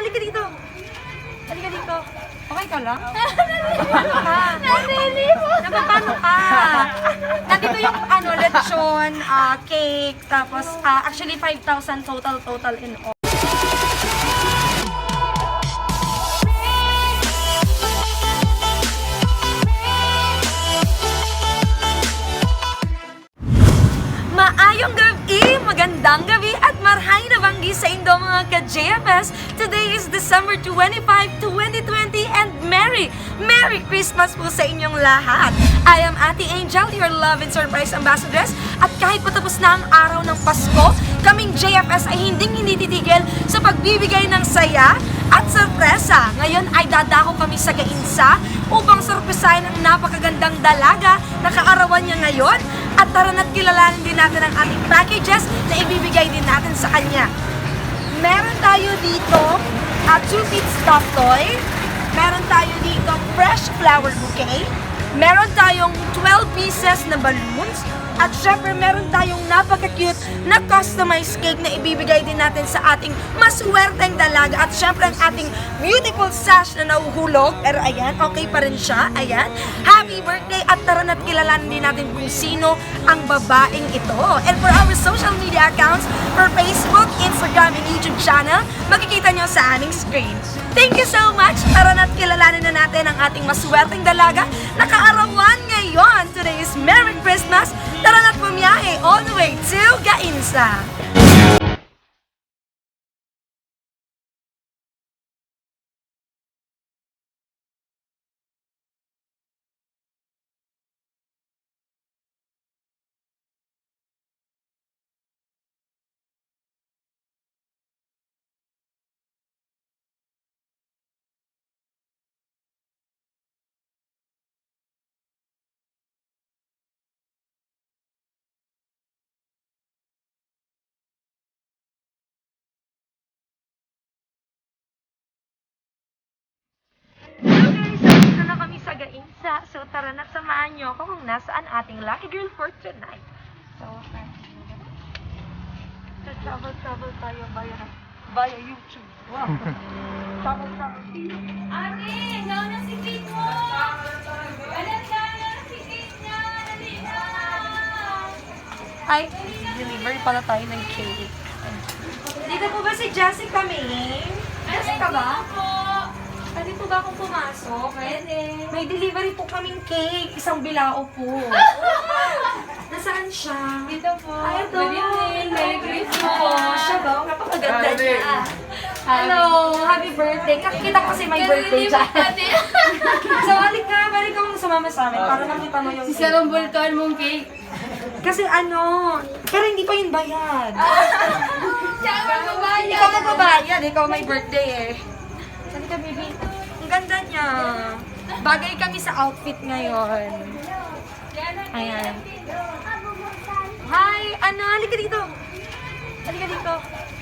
Halika dito. Halika dito. Okay ka lang? Napapano ka? Napapano ka? Nandito yung lechon, cake, tapos actually 5,000 total in all. Maayong gabi, magandang gabi at marhay na banggi sa indo mga ka-JFS. Today is December 25, 2020 and Merry Christmas po sa inyong lahat. I am Ate Angel, your love and surprise ambassadress. At kahit patapos na ang araw ng Pasko, kaming JFS ay hindi titigil sa pagbibigay ng saya at sorpresa. Ngayon ay dadako kami sa Gainsa upang sorpresahin ang napakagandang dalaga na kaarawan niya ngayon. At tara na't kilalanin din natin ang ating packages na ibibigay din natin sa kanya. Meron tayo dito 2-feet stuffed toy. Meron tayo dito fresh flower bouquet. Meron tayong 12 pieces na balloons. At syempre, meron tayong napaka-cute na customized cake na ibibigay din natin sa ating maswerteng dalaga. At syempre, ang ating beautiful sash na nahuhulog. Pero ayan, okay pa rin siya. Ayan. Happy birthday! At tara na't kilalanin din natin kung sino ang babaeng ito. And for our social media accounts, for Facebook, Instagram, and YouTube channel, makikita nyo sa aming screen. Thank you so much! Tara na't kilalanin na natin ang ating maswerteng dalaga na kaarawan ngayon. Today is Merry Christmas! Tara na't pumiyahe all the way to Gainsa! Dito na kami sa Gainsa. So tara na, samahan nyo ako kung nasaan ating lucky girl for tonight. So travel tayo via YouTube. Wow. Travel. Ate, nauna si Kate mo! Alam na si Kate niya! Dali na! Ay, delivery pala tayo ng cake. Dito po ba si Jessica May? Jessica ba? Pwede po ba akong pumasok? Pwede. May delivery po kaming cake. Isang bilao po. Nasaan siya? Dito po. Ay, ito. Good evening. Merry Christmas. Oh, siya ba? Napakaganda niya. Hello, happy birthday. Kakita ko kasi may birthday dyan. So, balik ka mong sumama sa amin para makita mo yung Si Sarong Bulkan mong cake. Kasi pero hindi pa yun bayad. Siya ang magbabayad. Ikaw magbabayad, ikaw may birthday eh. Sali ka, baby. Ang ganda niya. Bagay kami sa outfit ngayon. Ayan. Hi! Halika dito. Halika dito.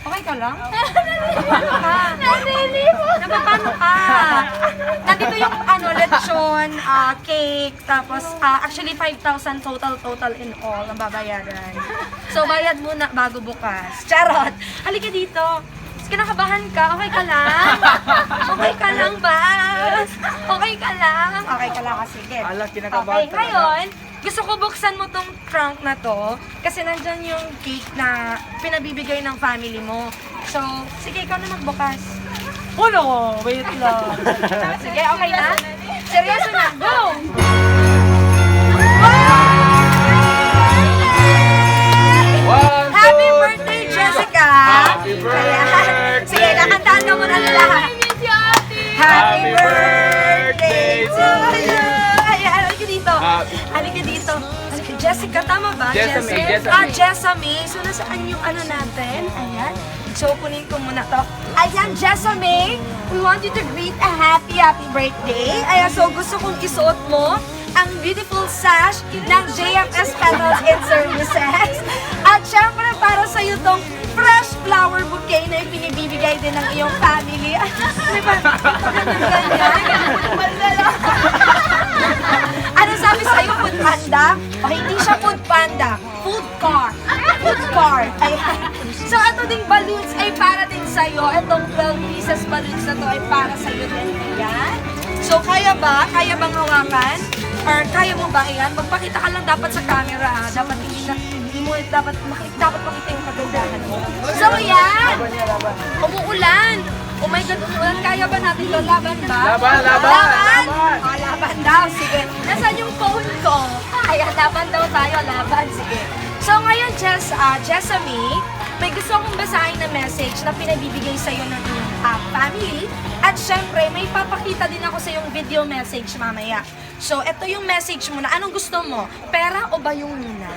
Okay ka lang? Napapano ka? Napapano ka? Nandito yung lechon, cake, tapos actually 5,000 total in all ang babayaran. So bayad muna bago bukas. Charot! Halika dito. Kinakabahan ka? Okay ka lang? Okay ka lang ba? Okay ka lang? Okay ka lang, sige. Ala, kinakabahan Okay, ngayon, gusto ko buksan mo tong trunk na to kasi nandyan yung cake na pinabibigay ng family mo. So, sige, ikaw na magbukas. Oh no, wait lang. Sige, okay na? Seryoso na, go! Happy birthday, Jessica! Happy birthday! Sige, nakantaan ka muna na lahat. Happy birthday to you! Ayan, halika dito. Halika dito. Jessica, tama ba? Jessamay. Jessamay. So, nasaan yung natin? Ayan. So, kunin ko muna to. Ayan, Jessamay. We want you to greet a happy birthday. Ayan, so gusto kong isuot mo ang beautiful sash ng JFS Petals and Services. At syempre, para sa'yo tong fresh flower bouquet na ibinibigay din ng iyong family. Ano ba? Ano sabi sa'yo, food panda? Okay, hindi siya food panda. Food car. Food car. Ayan. So, ito ding balloons ay para din sa'yo. Itong 12 pieces balloons na to ay para sa'yo din. Ayan. So, kaya ba? Kaya bang hawakan? Or kaya mo ba yan? Magpakita ka lang dapat sa camera. Dapat hindi mo dapat makita yung kagandahan mo. So, yan! Umuulan! Oh my God, umuulan. Kaya ba natin ito? Laban ba? Laban! Laban! Oh, laban daw. Sige. Nasaan yung phone ko? Ayan, laban daw tayo. Laban. Sige. So, ngayon, Jessamy, may gusto akong basahin na message na pinabibigay sa'yo ng iyong family. At syempre, may papakita din ako sa iyong video message mamaya. So, ito yung message mo na anong gusto mo? Pera o bayong muna?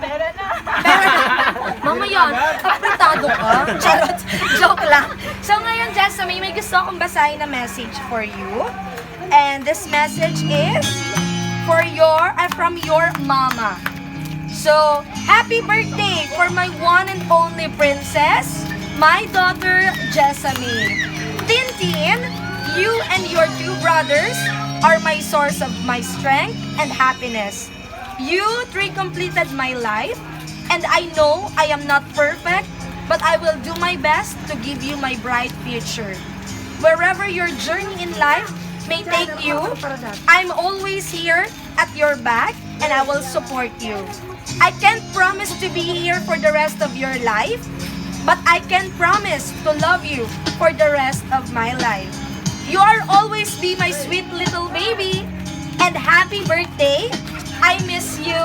Pera na. Pera na. Mamaya, apretado ka. Charot. Joke lang. So, ngayon, Jessamy, may gusto akong basahin na message for you. And this message is from your mama. So, happy birthday for my one and only princess, my daughter, Jessamy. Tintin, you and your two brothers are my source of my strength and happiness. You three completed my life, and I know I am not perfect, but I will do my best to give you my bright future. Wherever your journey in life may take you, I'm always here at your back, and I will support you. I can't promise to be here for the rest of your life, but I can promise to love you for the rest of my life. You are always be my sweet little baby, and happy birthday. I miss you,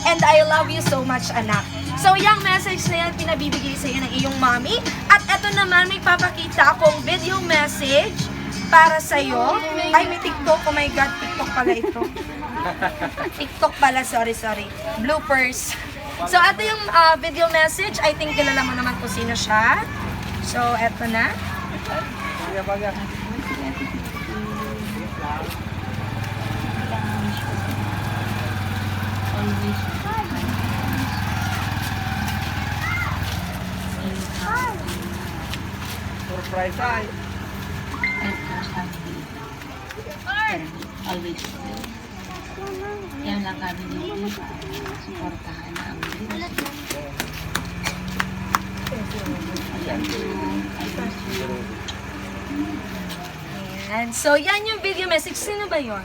and I love you so much, anak. So, yung message na yan, pinabibigay sa iyo ng iyong mommy. At eto naman, may papakita akong video message para sa iyo. Ay, may TikTok. Oh my God, TikTok pala ito. TikTok pala, sorry. Bloopers. So, ito yung video message. I think kilala mo naman kung sino siya. So, eto na. Surprise ay! Always. Yan lang kami dito para suportahan ang Ayan. So, yan yung video message. Sino ba yon?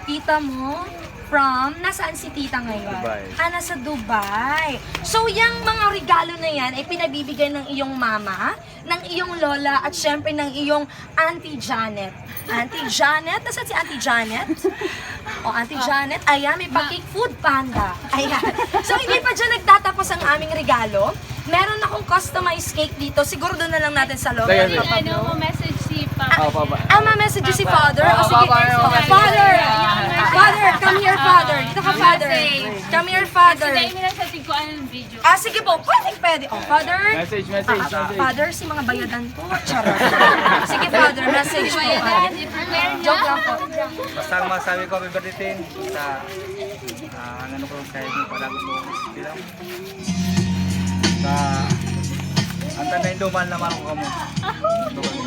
Tita mo? From, nasaan si tita ngayon? Dubai. Nasa Dubai. So, yung mga regalo na yan ay pinabibigay ng iyong mama, ng iyong lola, at syempre ng iyong Auntie Janet. Auntie Janet? Nasaan si Auntie Janet? O, Auntie Janet, ayan, may pa-cake food panda. Ayan. So, hindi pa dyan nagtatapos ang aming regalo. Meron akong customized cake dito. Siguro doon na lang natin sa loob. Sige. Ano mo message si Papa? Papa. Ma-message si Father? O, sige. Papa, Father! Father, come here, Father. Dito ka, Father. Message. Come here, Father. Kasi dahil nila sa tigkuan ng video. Sige po, pwede. O, Father. Message. Father, si mga bayadan po. Charot. Sige, Father, message po. Ayan, i-prepare niya. Joke lang po. Basta ang masabi ko, happy birthday sa ano ko kahit mo pala gusto ko bilang sa ang tanay duman naman ako kamo.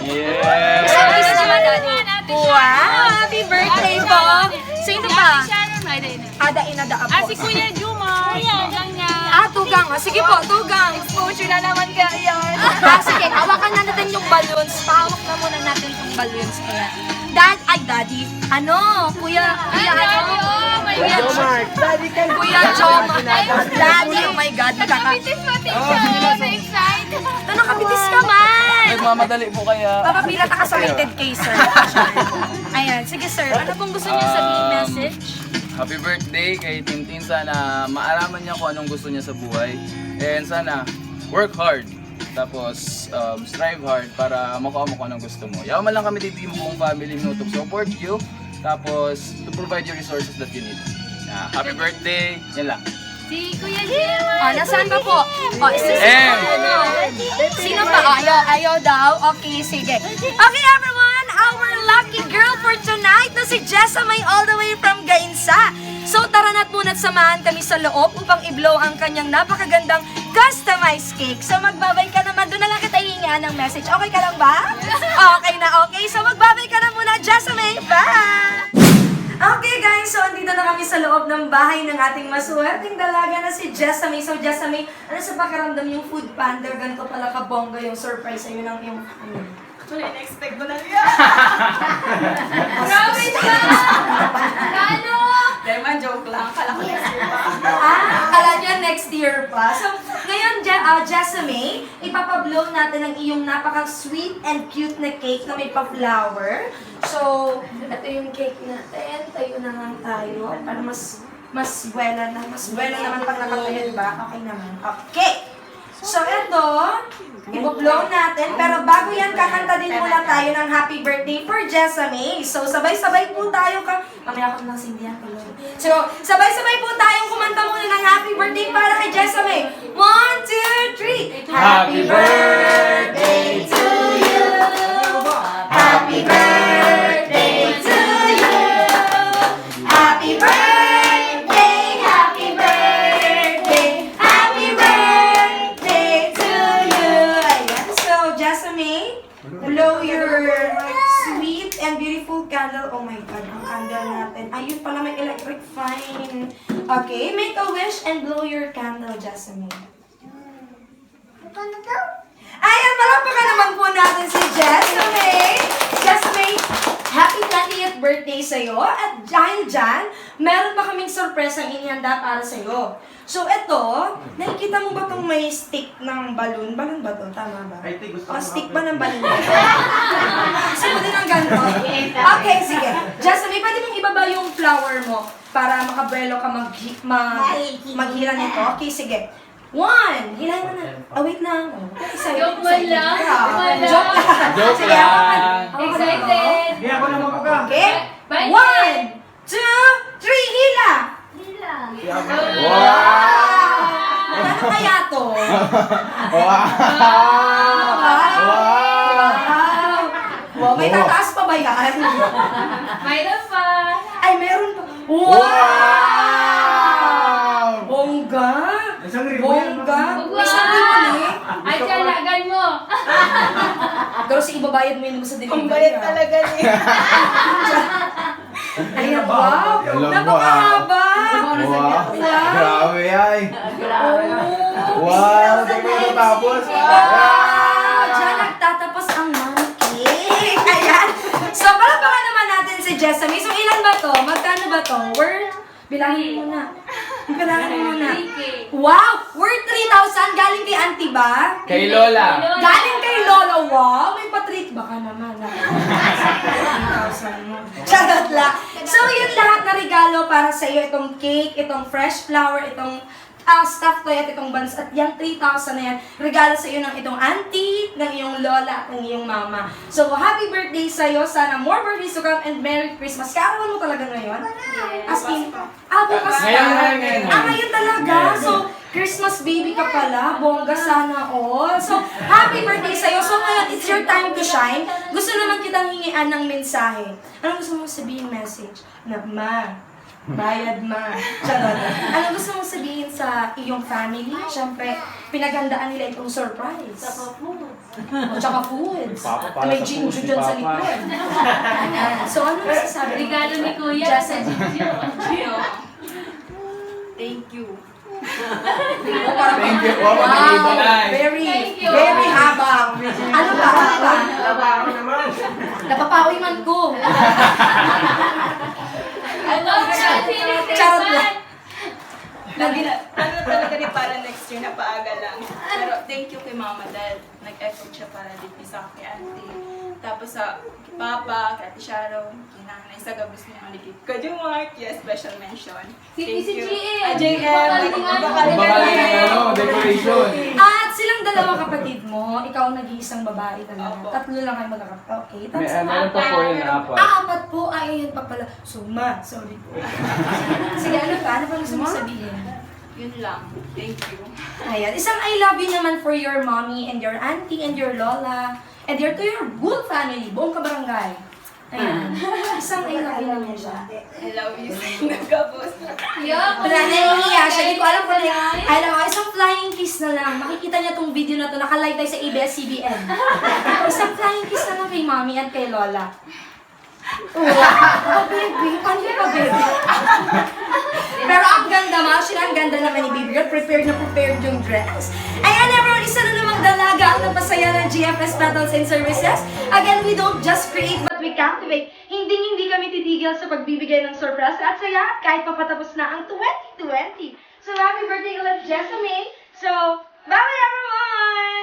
Yeah! Isa naman, Daddy. Wow, happy birthday po. Sino ba? Sharon, ay, dahil na. Ada inada po. Si Kuya Juma. Ayan, lang niya. Tugang. Sige po, tugang. Exposure na naman ka, yan. Sige, hawakan na natin yung balloons. Pahawak na muna natin yung balloons. Kaya, Daddy. Kuya, Kuya Jomar. Daddy, oh my God. Nakapitis pati siya. Na-excite. Nakapitis ka man. Nagmamadali po kaya. Papapila ka sa rated case, sir. Ayan, sige sir. Ano pong gusto niyo sabihin message? Happy birthday kay Tintin. Sana maaraman niya kung anong gusto niya sa buhay. And sana work hard. Tapos strive hard para makuha mo kung anong gusto mo. Yaman lang kami dito yung buong family mo to support you. Tapos to provide you resources that you need. Happy birthday. Yan lang. Si Kuya Jima. Nasaan ba po? Sino pa? Ayaw daw? Okay, sige. Okay everyone, our lucky girl for tonight na si Jessamy all the way from Gainsa. So tara na't muna't samahan kami sa loob upang i-blow ang kanyang napakagandang customized cake. So magbabay ka naman, doon na lang kita hihingihan ng message. Okay ka lang ba? Okay na okay. So magbabay ka na muna, Jessamy. Bye! Okay guys, so andito nandito na kami sa loob ng bahay ng ating maswerteng dalaga na si Jessamy. So Jessamy, ano sa pakiramdam yung food panda? Ganito pala kabongga yung surprise sa'yo ng iyong Actually, in-expect ko na niya. Grabe ka! Kano? Deman, joke lang. Kala ko next year pa. Akala niya next year pa. So, ngayon, Jessamy, ipapablow natin ang iyong napaka-sweet and cute na cake na may pa-flower. So, ito yung cake natin. Tayo na lang tayo para mas buwela na. Mas buwela naman pag nakatayo, diba? Okay naman. Okay. So, ito, i-blow natin. Pero bago yan, kakanta din muna tayo ng happy birthday for Jessamy. So, sabay-sabay po tayo mamaya ako nang sindihan ko. So, sabay-sabay po tayong kumanta muna ng happy birthday para kay Jessamy. 1, 2, 3. Happy birthday to you. Happy birthday to you. Happy birthday, happy birthday, happy birthday to you. Ayan. So, Jessamy, blow your sweet and beautiful candle. Oh my God, ang candle natin. Ayun pala, may electric fan. Okay, make a wish and blow your candle, Jessamy. Ayan, palakpakan naman po natin si Jessamy. Jessamy, happy 20th birthday sa'yo. At dahil dyan, meron pa kaming sorpresang inihanda para sa'yo. So, ito, nakikita mo ba itong may stick ng balloon? Balloon ba ito? Tama ba? Stick ba ng balloon? Gusto mo din ng ganito? Okay, sige. Jessamy, pwede mong ibaba yung flower mo para makabuelo ka maghila nito. Okay, sige. 1! Hilahin mo na. Oh, wait lang. Joke mo lang. Joke lang. Joke Sige, lang. Excited! Hindi ako naman po ka. Okay? Bye. 1, 2, 3, hila! Wow! Ano kaya to? Wow! Wow, may tataas pa ba yan? Mayroon pa. Ay, meron pa. Wow! Bongga! Isang ribo yan. Bongga! May isang ribbon eh. Ay, kalagan mo. Pero si ibabayad mo yun sa delivery. Bayad talaga niya. Ayan, wow! Alam mo, Napakahaba! Wow! Grabe ay! Oh! Wow! Di ko natapos! Wow! Diyan nagtatapos ang mommy cake! Ayan! So, palapakan naman natin si Jessamy. So, ilan ba to? Magkano ba to? Worth? Bilangin mo na. Bilangin mo na. Wow! Worth 3,000? Galing kay auntie ba? Kay Lola! Galing kay Lola. Wow! May patreat. Baka naman. 3,000 mo. Charot lang. So, yun lahat na regalo para sa iyo. Itong cake, itong fresh flower, itong stuffed toy at itong buns. At yung 3,000 na yan, regalo sa iyo ng itong auntie, ng iyong lola, at ng iyong mama. So, happy birthday sa iyo. Sana more birthdays to come and Merry Christmas. Kaarawan mo talaga ngayon? As in, bukas pa. Ngayon. Ngayon talaga. So, Christmas baby ka pala. Bongga sana all. So, happy birthday sa iyo. So, ngayon, it's your time to shine. Gusto naman kitang hingian ng mensahe. Anong gusto mong sabihin message? Na, bayad Charot. Ano gusto mong sabihin sa iyong family? Siyempre, pinaghandaan nila itong surprise. Tsaka foods. May ginger dyan sa likod. Ayan. So, ano masasabi? Regalo ni Kuya sa Gio. Thank you. Thank you! Wow! Mag-iiba na eh. Thank you. Very habang. Ano ba? Napapawi man ko. Ano? Charot lang. Ano talaga ni para next year na paaga lang. Pero thank you kay mama dahil nag-effort siya para dito sa kay auntie. Tapos sa kay papa, kay ate Sharon, kay nanay, sa gabos niya ang ligid. Kay Mark, yes, special mention. Si JM. JM. Decoration! At silang dalawa kapatid mo, ikaw nag-iisang babae talaga. Opo. 3 lang kayo magkakapatid. Okay. Tapos, Meron pa po yung apat. apat po. Ay, ayun pa pala. Suma. Sorry po. Sige, ano pa? Ano pa gusto mo sabihin? Yun lang. Thank you. Ayan. Isang I love you naman for your mommy and your auntie and your lola and to your good family, buong kabarangay. Ayan. Isang I love you naman siya. I love you sa nagkabos. Wala na iiya siya. Hindi ko alam kung alam mo, isang flying kiss na lang. Makikita niya tong video na to. Nakalive tayo sa ABS-CBN. Isang flying kiss na lang kay mommy at kay lola. Oh, baby. Paano ka, baby? Pero ang ganda, actually, ang ganda naman ni Baby Girl. Prepared na prepared yung dress. Ayan, everyone, isa na namang dalaga ang napasaya ng GFS Battles and Services. Again, we don't just create, but we captivate. Hindi kami titigil sa pagbibigay ng surprise at saya kahit papatapos na ang 2020. So, happy birthday ulit, Jessamine. So, bye everyone!